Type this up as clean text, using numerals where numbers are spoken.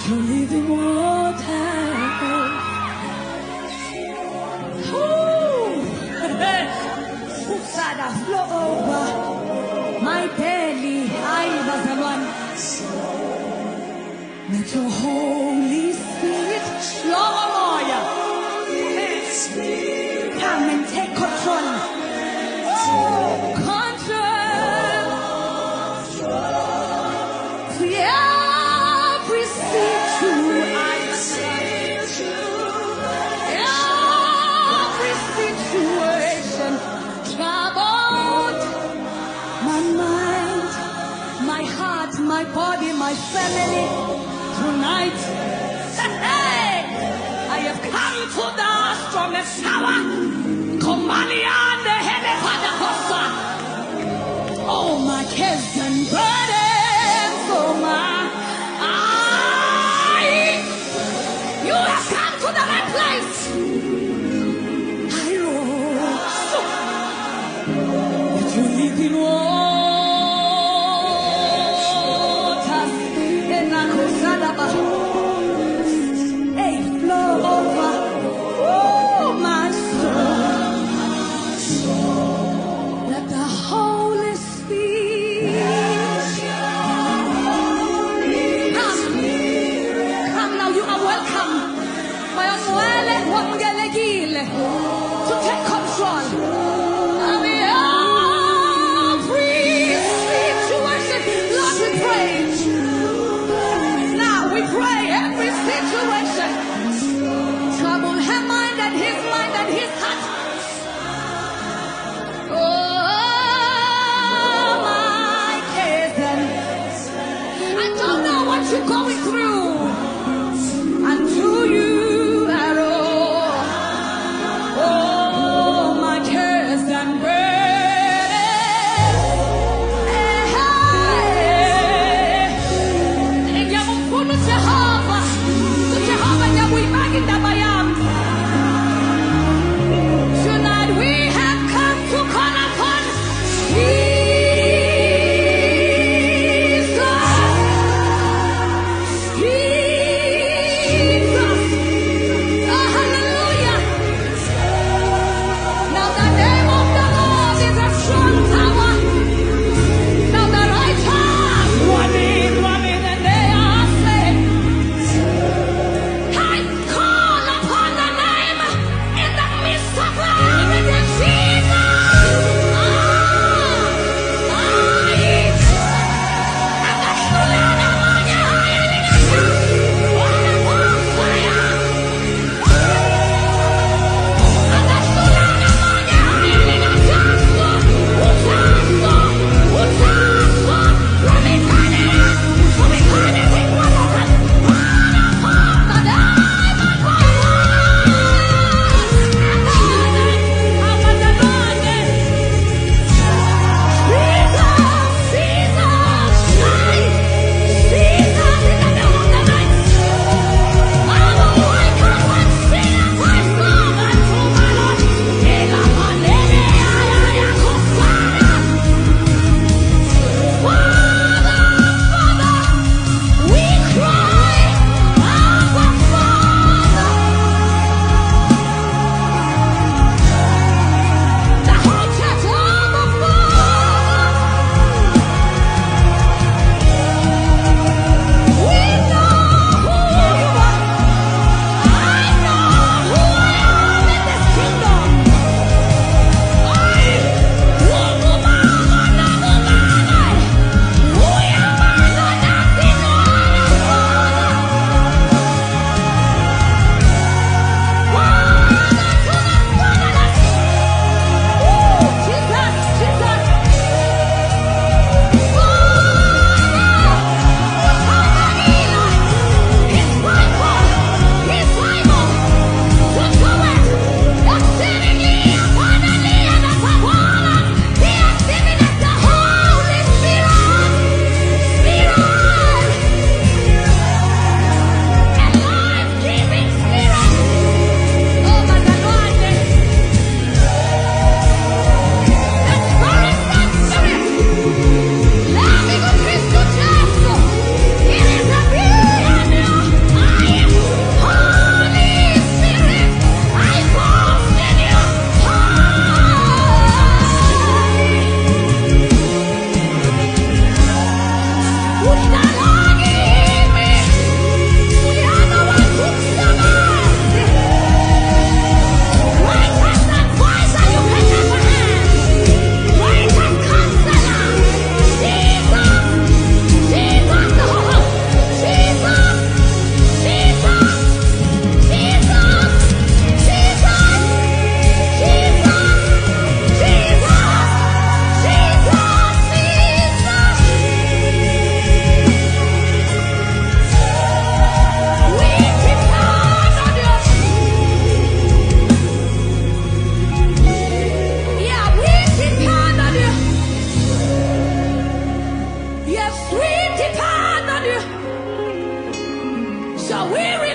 your living water. Usada flow over my belly. I was the one. Let your Holy Spirit flow over you. Come and take control. Control. Every situation, troubled, my mind, my heart, my body, my family, tonight, hey, I have come to the strongest tower, Komania, the Henepadosa. Oh, my cares and burdens, oh, my. You have come to the right place. Let your living waters hey, flow over my soul. Let the Holy Spirit come now. You are welcome. To take control of every situation. Lord, we pray. Now we pray every situation. Trouble her mind and his heart. Oh, my cousin. I don't know what you're going through. Until you at all. Oh, my cares and burdens. Tonight we have come to call upon Call you're weary.